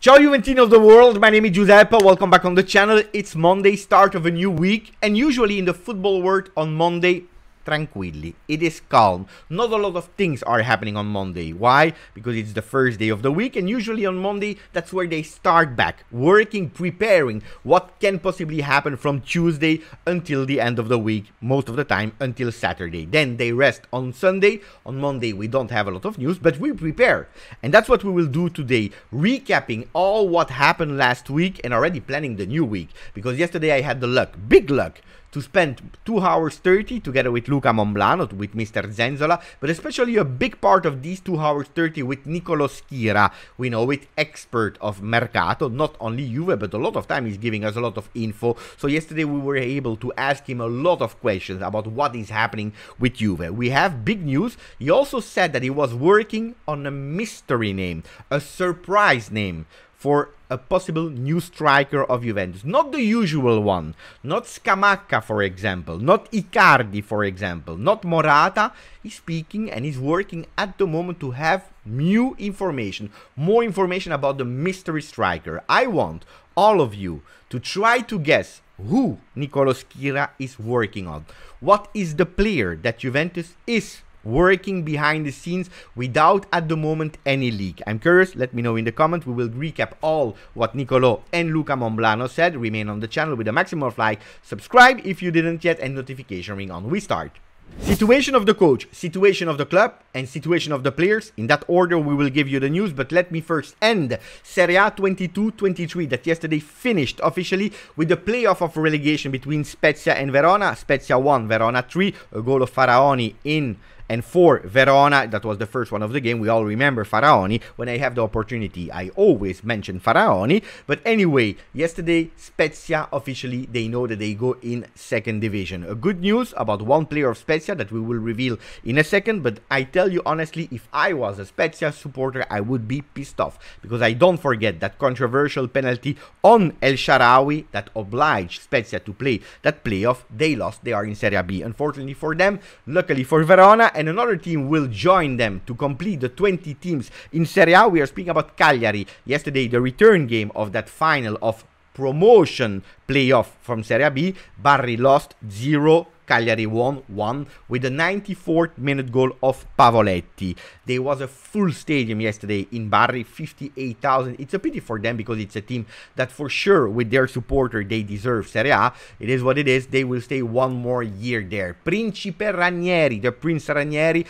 Ciao Juventini of the world, my name is Giuseppe, welcome back on the channel. It's Monday, start of a new week, and usually in the football world on Monday, tranquilli, it is calm. Not a lot of things are happening on Monday. Why? Because it's the first day of the week, and usually on Monday, that's where they start back, working, preparing what can possibly happen from Tuesday until the end of the week, most of the time until Saturday. Then they rest on Sunday. On Monday, we don't have a lot of news, but we prepare. And that's what we will do today, recapping all what happened last week and already planning the new week. Because yesterday I had the luck, big luck, to spend 2 hours 30 together with Luca Momblano, with Mr. Zenzola, but especially a big part of these 2 hours 30 with Nicolo Schira. We know it, expert of Mercato, not only Juve, but a lot of time he's giving us a lot of info. So yesterday we were able to ask him a lot of questions about what is happening with Juve. We have big news. He also said that he was working on a mystery name, a surprise name for a possible new striker of Juventus. Not the usual one, not Scamacca for example, not Icardi for example, not Morata. He's speaking and he's working at the moment to have new information, more information about the mystery striker. I want all of you to try to guess who Nicolo Schira is working on. What is the player that Juventus is working behind the scenes without at the moment any leak? I'm curious, let me know in the comments. We will recap all what Nicolo and Luca Momblano said. Remain on the channel with a maximum of like, subscribe if you didn't yet, and notification ring on. We start. Situation of the coach, situation of the club, and situation of the players. In that order we will give you the news, but let me first end Serie A 22-23 that yesterday finished officially with the playoff of relegation between Spezia and Verona. Spezia 1, Verona 3, a goal of Faraoni in and for Verona. That was the first one of the game. We all remember Faraoni. When I have the opportunity, I always mention Faraoni. But anyway, yesterday, Spezia officially, they know that they go in second division. A good news about one player of Spezia that we will reveal in a second. But I tell you honestly, if I was a Spezia supporter, I would be pissed off. Because I don't forget that controversial penalty on El Shaarawy that obliged Spezia to play that playoff. They lost. They are in Serie B. Unfortunately for them, luckily for Verona, and another team will join them to complete the 20 teams in Serie A. We are speaking about Cagliari. Yesterday, the return game of that final of promotion playoff from Serie B. Bari lost 0. Cagliari won 1 with a 94th minute goal of Pavoletti. There was a full stadium yesterday in Bari, 58,000. It's a pity for them because it's a team that for sure with their supporter they deserve Serie A. It is what it is. They will stay one more year there. Principe Ranieri, the Prince Ranieri,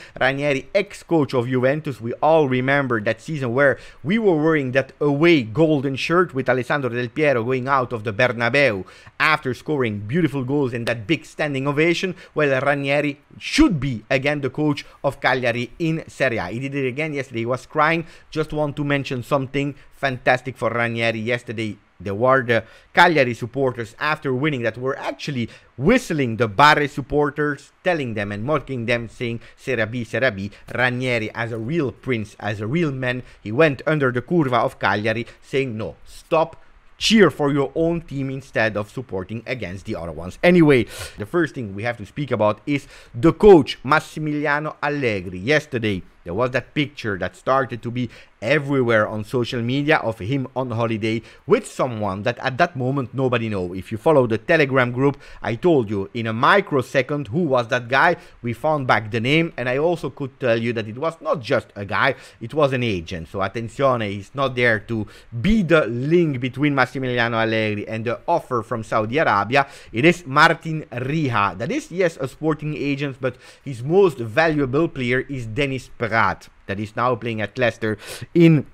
ex-coach of Juventus. We all remember that season where we were wearing that away golden shirt with Alessandro Del Piero going out of the Bernabeu after scoring beautiful goals and that big standing ovation. Well, Ranieri should be again the coach of Cagliari in Serie A. He did it again yesterday. He was crying. Just want to mention something fantastic for Ranieri yesterday. There were the Cagliari supporters after winning that were actually whistling the Bari supporters, telling them and mocking them, saying Serie B, Serie B. Ranieri, as a real prince, as a real man, he went under the curva of Cagliari saying no, stop, cheer for your own team instead of supporting against the other ones. Anyway, the first thing we have to speak about is the coach, Massimiliano Allegri. Yesterday, there was that picture that started to be everywhere on social media of him on holiday with someone that at that moment nobody know. If you follow the Telegram group, I told you in a microsecond who was that guy. We found back the name, and I also could tell you that it was not just a guy, it was an agent. So attenzione, he's not there to be the link between Massimiliano Allegri and the offer from Saudi Arabia. It is Martin Riha. That is, yes, a sporting agent, but his most valuable player is Dennis Perat, that is now playing at Leicester in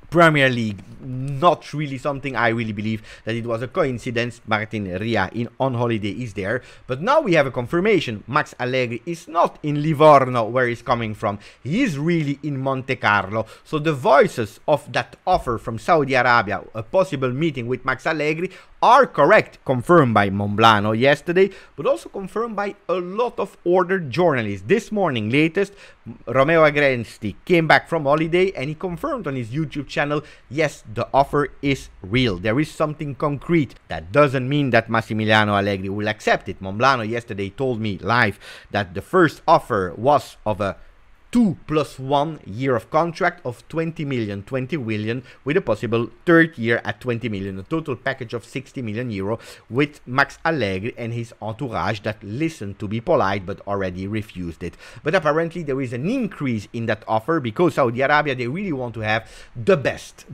Premier League. Not really something I really believe that it was a coincidence. Martin Ria on holiday is there, but now we have a confirmation. Max Allegri is not in Livorno where he's coming from. He is really in Monte Carlo. So the voices of that offer from Saudi Arabia, a possible meeting with Max Allegri, are correct, confirmed by Momblano yesterday, but also confirmed by a lot of ordered journalists. This morning, latest, Romeo Agresti came back from holiday and he confirmed on his YouTube channel, yes, the offer is real. There is something concrete. That doesn't mean that Massimiliano Allegri will accept it. Momblano yesterday told me live that the first offer was of a 2 + 1 year of contract of 20 million, 20 million, with a possible third year at 20 million, a total package of 60 million euro with Max Allegri and his entourage that listened to be polite but already refused it. But apparently there is an increase in that offer because Saudi Arabia, they really want to have the best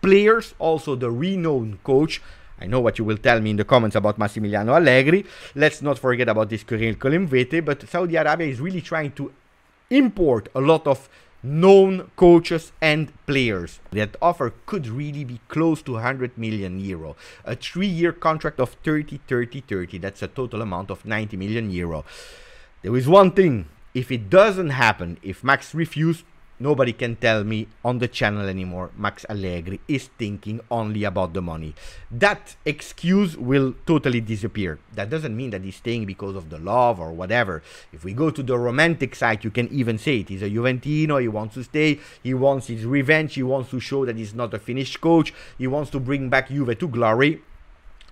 players, also the renowned coach. I know what you will tell me in the comments about Massimiliano Allegri. Let's not forget about this curriculum vitae, but Saudi Arabia is really trying to import a lot of known coaches and players. That offer could really be close to 100 million euro. A 3-year contract of 30. That's a total amount of 90 million euro. There is one thing. If it doesn't happen, if Max refuses, nobody can tell me on the channel anymore Max Allegri is thinking only about the money. That excuse will totally disappear. That doesn't mean that he's staying because of the love or whatever. If we go to the romantic side, you can even say it. He's a Juventino, he wants to stay, he wants his revenge, he wants to show that he's not a finished coach, he wants to bring back Juve to glory.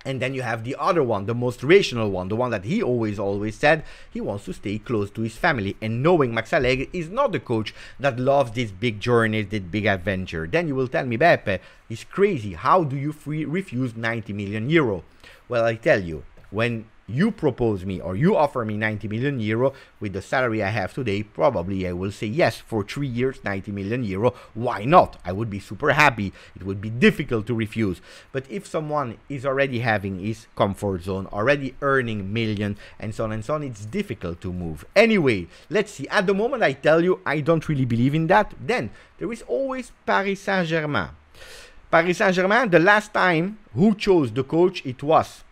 And then you have the other one, the most rational one, the one that he always said he wants to stay close to his family. And knowing Max Allegri is not the coach that loves this big journey, this big adventure. Then you will tell me, Beppe, it's crazy. How do you refuse 90 million euro? Well, I tell you, when you propose me or you offer me 90 million euro with the salary I have today, probably I will say yes. For 3 years, 90 million euro, why not? I would be super happy. It would be difficult to refuse. But if someone is already having his comfort zone, already earning million and so on, it's difficult to move. Anyway, let's see. At the moment, I tell you, I don't really believe in that. Then there is always Paris Saint-Germain. Paris Saint-Germain, the last time who chose the coach, it was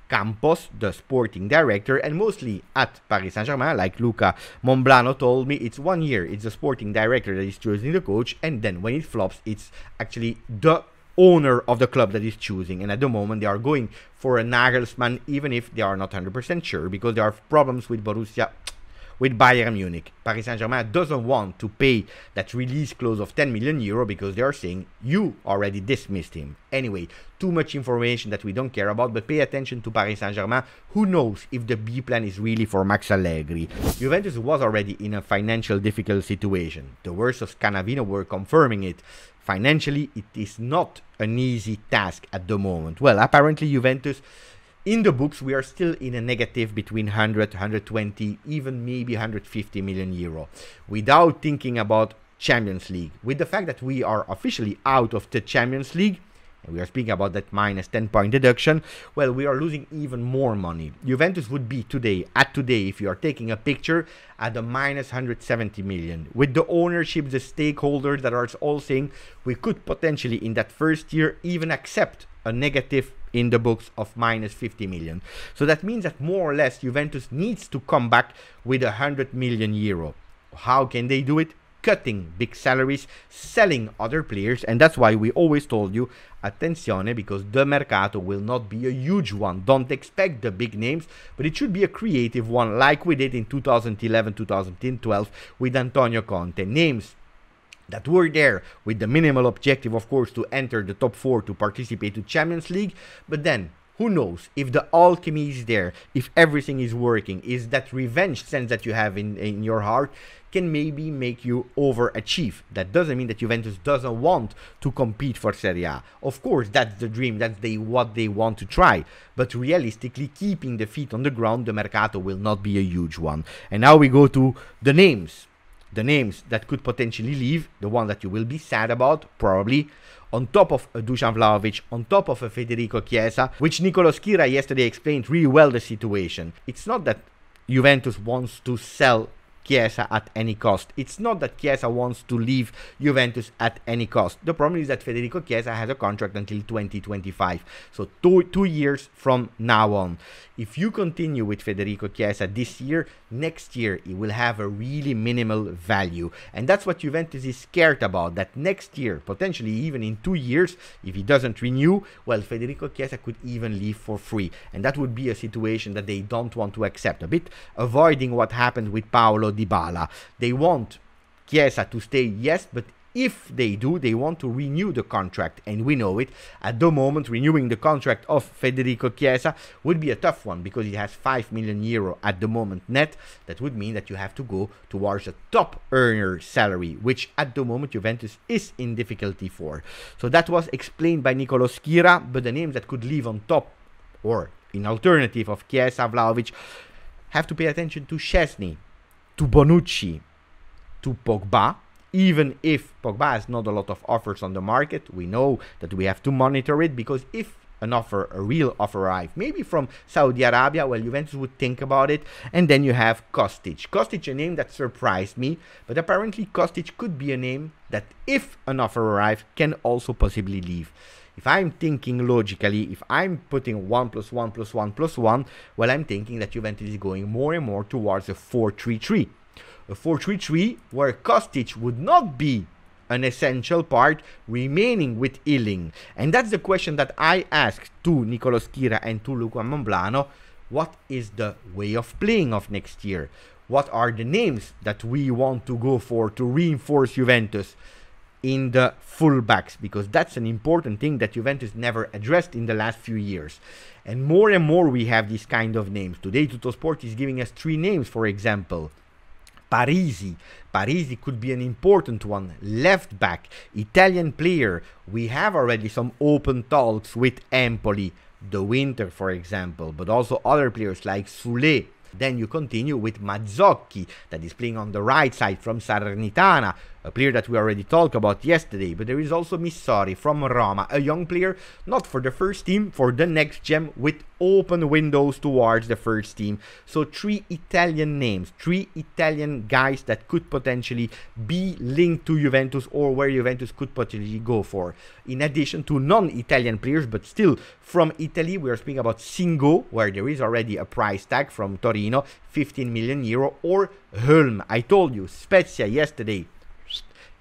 Campos, the sporting director, and mostly at Paris Saint-Germain, like Luca Momblano told me, it's 1 year. It's the sporting director that is choosing the coach, and then when it flops, it's actually the owner of the club that is choosing. And at the moment, they are going for a Nagelsmann, even if they are not 100% sure, because there are problems with Bayern Munich. Paris Saint-Germain doesn't want to pay that release clause of 10 million euro because they are saying you already dismissed him. Anyway, too much information that we don't care about, but pay attention to Paris Saint-Germain. Who knows if the B plan is really for Max Allegri? Juventus was already in a financial difficult situation. The words of Scanavino were confirming it. Financially, it is not an easy task at the moment. Well, apparently Juventus, in the books, we are still in a negative between 100, 120, even maybe 150 million euro. Without thinking about Champions League. With the fact that we are officially out of the Champions League, and we are speaking about that minus 10-point deduction, well, we are losing even more money. Juventus would be today, if you are taking a picture, at the minus 170 million. With the ownership, the stakeholders that are all saying we could potentially in that first year even accept a negative in the books of minus 50 million. So that means that more or less Juventus needs to come back with 100 million euro. How can they do it? Cutting big salaries, selling other players, and that's why we always told you, attenzione, because the Mercato will not be a huge one. Don't expect the big names, but it should be a creative one like we did in 2011, 2012 with Antonio Conte. Names that were there with the minimal objective, of course, to enter the top 4 to participate to Champions League, but then who knows if the alchemy is there, if everything is working, is that revenge sense that you have in your heart can maybe make you overachieve. That doesn't mean that Juventus doesn't want to compete for Serie A. Of course, that's the dream, that's what they want to try. But realistically, keeping the feet on the ground, the Mercato will not be a huge one. And now we go to the names. The names that could potentially leave, the one that you will be sad about, probably, on top of a Dusan Vlahovic, on top of a Federico Chiesa, which Nicolo Schira yesterday explained really well the situation. It's not that Juventus wants to sell Chiesa at any cost. It's not that Chiesa wants to leave Juventus at any cost. The problem is that Federico Chiesa has a contract until 2025. So two years from now on. If you continue with Federico Chiesa this year, next year he will have a really minimal value. And that's what Juventus is scared about. That next year, potentially even in 2 years, if he doesn't renew, well, Federico Chiesa could even leave for free. And that would be a situation that they don't want to accept. A bit avoiding what happened with Paulo Dybala. They want Chiesa to stay, yes, but If they do, they want to renew the contract, and we know it. At the moment, renewing the contract of Federico Chiesa would be a tough one because he has 5 million euro at the moment net. That would mean that you have to go towards a top earner salary, which at the moment Juventus is in difficulty for. So that was explained by Nicolo Schira, but the names that could leave on top or in alternative of Chiesa, Vlahovic, have to pay attention to Szczesny, to Bonucci, to Pogba. Even if Pogba has not a lot of offers on the market, we know that we have to monitor it, because if an offer, a real offer arrives, maybe from Saudi Arabia, well, Juventus would think about it. And then you have Kostic. Kostic, a name that surprised me, but apparently Kostic could be a name that, if an offer arrives, can also possibly leave. If I'm thinking logically, if I'm putting 1 + 1 + 1 + 1, well, I'm thinking that Juventus is going more and more towards a 4-3-3. A 4-3-3 where Kostic would not be an essential part, remaining with Ealing. And that's the question that I asked to Nicolo Schira and to Luca Momblano. What is the way of playing of next year? What are the names that we want to go for to reinforce Juventus in the fullbacks? Because that's an important thing that Juventus never addressed in the last few years. And more we have these kind of names. Today Tuttosport is giving us 3 names, for example. Parisi could be an important one. Left back, Italian player. We have already some open talks with Empoli, De Winter, for example, but also other players like Sule. Then you continue with Mazzocchi, that is playing on the right side from Salernitana, a player that we already talked about yesterday. But there is also Missori from Roma, a young player, not for the first team, for the next gem, with open windows towards the first team. So 3 Italian names, 3 Italian guys that could potentially be linked to Juventus, or where Juventus could potentially go for. In addition to non-Italian players, but still from Italy, we are speaking about Singo, where there is already a price tag from Torino, 15 million euro, or Hulm. I told you, Spezia yesterday,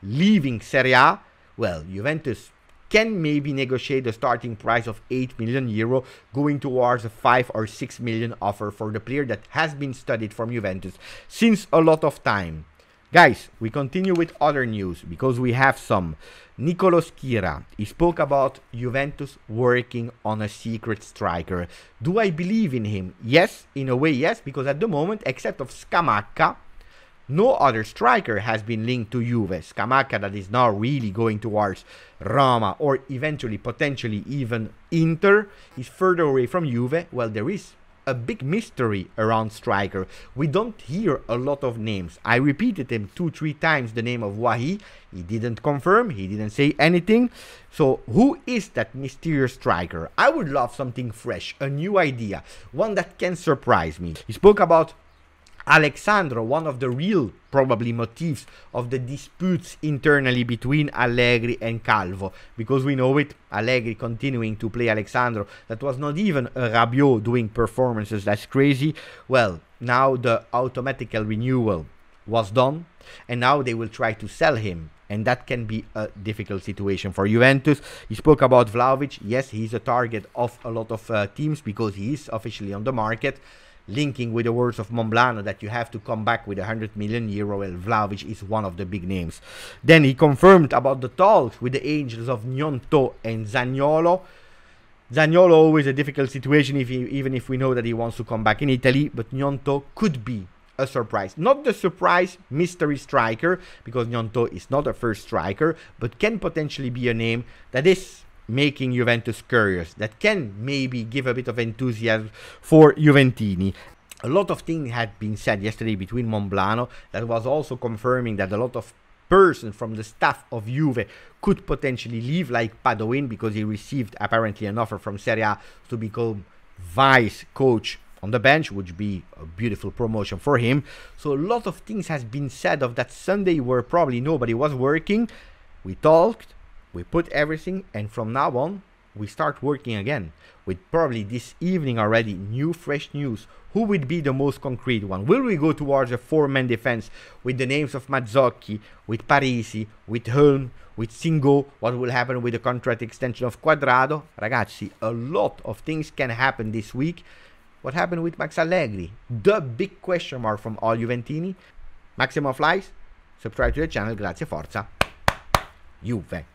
leaving Serie A. Well, Juventus can maybe negotiate a starting price of 8 million euro, going towards a 5 or 6 million offer for the player that has been studied from Juventus since a lot of time. Guys, we continue with other news, because we have some. Nicolo Schira, he spoke about Juventus working on a secret striker. Do I believe in him? Yes, in a way yes, because at the moment, except of Scamacca, no other striker has been linked to Juve. Scamacca, that is now really going towards Roma, or eventually, potentially even Inter, is further away from Juve. Well, there is a big mystery around striker. We don't hear a lot of names. I repeated him 2-3 times, the name of Wahi. He didn't confirm, he didn't say anything. So who is that mysterious striker? I would love something fresh, a new idea, one that can surprise me. He spoke about Alexandro, one of the real probably motifs of the disputes internally between Allegri and Calvo, because we know it, Allegri continuing to play Alexandro, that was not even a Rabiot doing performances that's crazy. Well, now the automatical renewal was done, and now they will try to sell him, and that can be a difficult situation for Juventus. He spoke about Vlahovic. Yes, he's a target of a lot of teams, because he is officially on the market, linking with the words of Momblano that you have to come back with 100 million euro. Well, Vlahovic is one of the big names. Then he confirmed about the talks with the angels of Gnonto and Zaniolo. Zaniolo, always a difficult situation, even if we know that he wants to come back in Italy, but Gnonto could be a surprise. Not the surprise mystery striker, because Gnonto is not a first striker, but can potentially be a name that is making Juventus curious, that can maybe give a bit of enthusiasm for Juventini. A lot of things had been said yesterday between Momblano that was also confirming that a lot of persons from the staff of Juve could potentially leave, like Padoin, because he received apparently an offer from Serie A to become vice coach on the bench, which would be a beautiful promotion for him. So a lot of things has been said of that Sunday where probably nobody was working. We talked, we put everything, and from now on, we start working again. With probably this evening already, new fresh news. Who would be the most concrete one? Will we go towards a 4-man defense with the names of Mazzocchi, with Parisi, with Hulm, with Singo? What will happen with the contract extension of Quadrado? Ragazzi, a lot of things can happen this week. What happened with Max Allegri? The big question mark from all Juventini. Maximum flies. Subscribe to the channel. Grazie, forza. Juve.